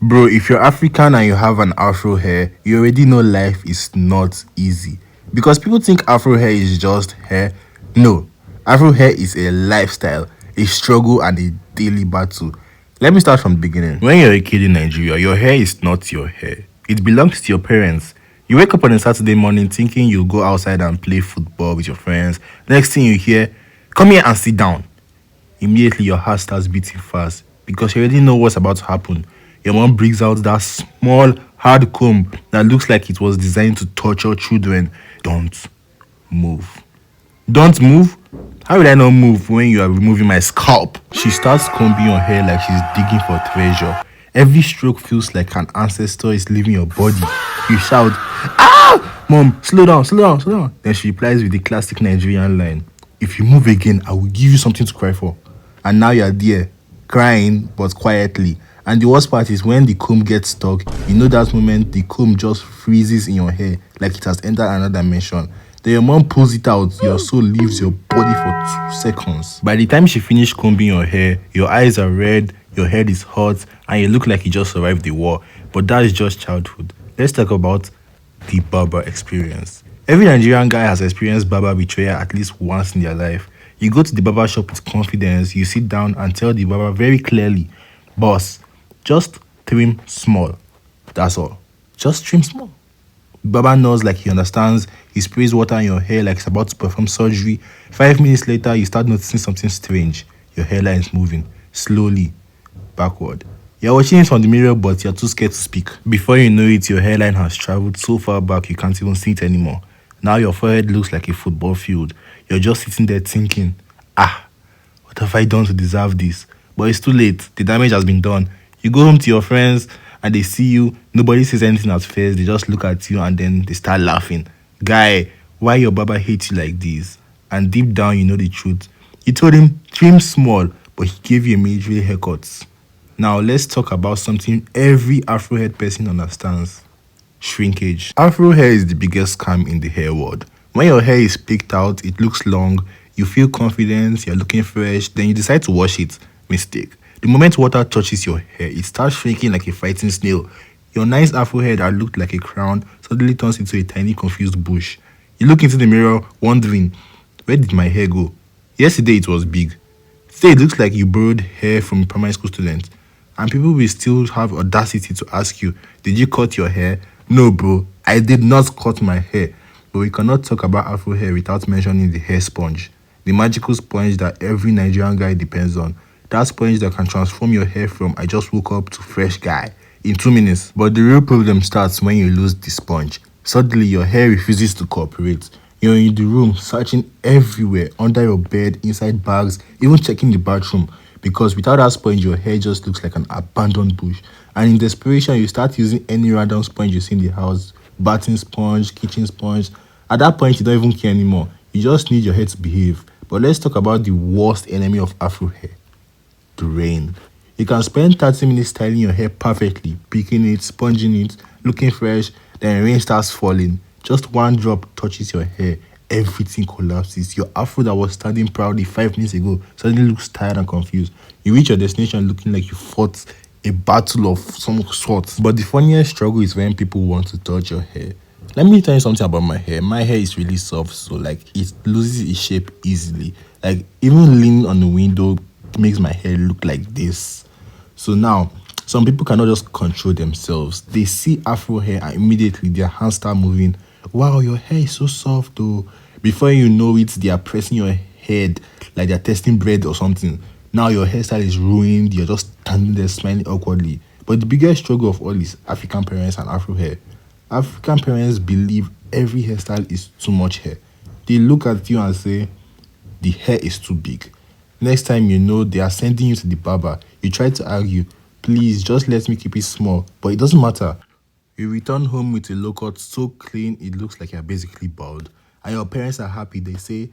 Bro, if you're African and you have an Afro hair, you already know life is not easy. Because people think Afro hair is just hair. No, Afro hair is a lifestyle, a struggle, and a daily battle. Let me start from the beginning. When you're a kid in Nigeria, your hair is not your hair, it belongs to your parents. You wake up on a Saturday morning thinking you'll go outside and play football with your friends. Next thing you hear, come here and sit down. Immediately your heart starts beating fast because you already know what's about to happen. Your mom brings out that small hard comb that looks like it was designed to torture children. Don't move. Don't move? How will I not move when you are removing my scalp? She starts combing your hair like she's digging for treasure. Every stroke feels like an ancestor is leaving your body. You shout, "Ah! Mom, slow down, slow down, slow down." Then she replies with the classic Nigerian line, "If you move again, I will give you something to cry for." And now you're there, crying, but quietly. And the worst part is when the comb gets stuck, you know that moment the comb just freezes in your hair like it has entered another dimension. Then your mom pulls it out, your soul leaves your body for 2 seconds. By the time she finished combing your hair, your eyes are red, your head is hot, and you look like you just survived the war. But that is just childhood. Let's talk about the barber experience. Every Nigerian guy has experienced barber betrayal at least once in their life. You go to the barber shop with confidence, you sit down and tell the barber very clearly, "Boss, just trim small." That's all. Just trim small. Baba knows like he understands. He sprays water in your hair like he's about to perform surgery. 5 minutes later, you start noticing something strange. Your hairline is moving slowly backward. You're watching it from the mirror, but you're too scared to speak. Before you know it, your hairline has traveled so far back you can't even see it anymore. Now your forehead looks like a football field. You're just sitting there thinking, what have I done to deserve this? But it's too late. The damage has been done. You go home to your friends and they see you. Nobody says anything at first. They just look at you and then they start laughing. Guy, why your barber hates you like this? And deep down, you know the truth. You told him, trim small, but he gave you a military haircut. Now, let's talk about something every Afro head person understands. Shrinkage. Afro hair is the biggest scam in the hair world. When your hair is picked out, it looks long, you feel confident, you're looking fresh, then you decide to wash it. Mistake. The moment water touches your hair, it starts shrinking like a fighting snail. Your nice Afro hair that looked like a crown suddenly turns into a tiny confused bush. You look into the mirror, wondering, where did my hair go? Yesterday it was big. Today it looks like you borrowed hair from a primary school student. And people will still have audacity to ask you, did you cut your hair? No, bro, I did not cut my hair. But we cannot talk about Afro hair without mentioning the hair sponge. The magical sponge that every Nigerian guy depends on. That sponge that can transform your hair from "I just woke up" to "fresh guy" in 2 minutes. But the real problem starts when you lose the sponge. Suddenly, your hair refuses to cooperate. You're in the room, searching everywhere, under your bed, inside bags, even checking the bathroom. Because without that sponge, your hair just looks like an abandoned bush. And in desperation, you start using any random sponge you see in the house. Bathing sponge, kitchen sponge. At that point, you don't even care anymore. You just need your hair to behave. But let's talk about the worst enemy of Afro hair. The rain. You can spend 30 minutes styling your hair perfectly, picking it, sponging it, looking fresh, then rain starts falling. Just one drop touches your hair, everything collapses. Your Afro that was standing proudly 5 minutes ago suddenly looks tired and confused. You reach your destination looking like you fought a battle of some sort. But the funniest struggle is when people want to touch your hair. Let me tell you something about my hair. My hair is really soft, so like it loses its shape easily. Like even leaning on the window makes my hair look like this. So now, some people cannot just control themselves. They see Afro hair and immediately their hands start moving. Wow, your hair is so soft though. Before you know it, they are pressing your head like they're testing bread or something. Now your hairstyle is ruined. You're just standing there smiling awkwardly. But the biggest struggle of all is African parents and Afro hair. African parents believe every hairstyle is too much hair. They look at you and say, the hair is too big. Next time you know they are sending you to the barber, you try to argue, please just let me keep it small. But it doesn't matter. You return home with a low cut so clean it looks like you're basically bald. And your parents are happy. They say,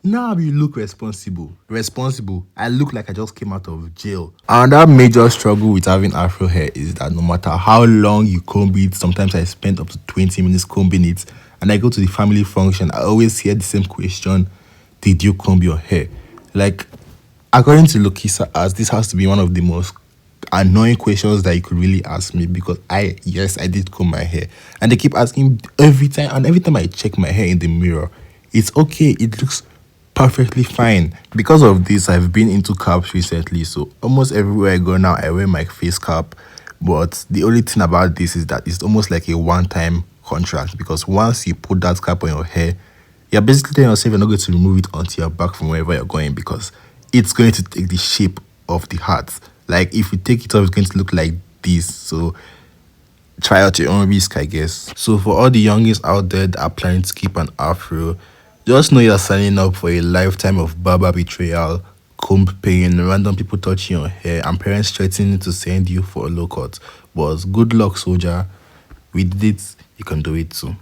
now you look responsible. Responsible. I look like I just came out of jail. Another major struggle with having Afro hair is that no matter how long you comb it, sometimes I spend up to 20 minutes combing it, and I go to the family function, I always hear the same question, did you comb your hair? Like, according to Lokisa, as this has to be one of the most annoying questions that you could really ask me, because yes, I did comb my hair. And they keep asking every time, and every time I check my hair in the mirror, it's okay. It looks perfectly fine. Because of this, I've been into caps recently. So almost everywhere I go now, I wear my face cap. But the only thing about this is that it's almost like a one-time contract, because once you put that cap on your hair, you're basically telling yourself you're not going to remove it until you're back from wherever you're going, because it's going to take the shape of the hat. Like if you take it off, it's going to look like this. So try out your own risk, I guess. So for all the youngins out there that are planning to keep an afro, just know you're signing up for a lifetime of barber betrayal, comb pain, random people touching your hair, and parents threatening to send you for a low cut. But good luck, soldier. We did it. You can do it too.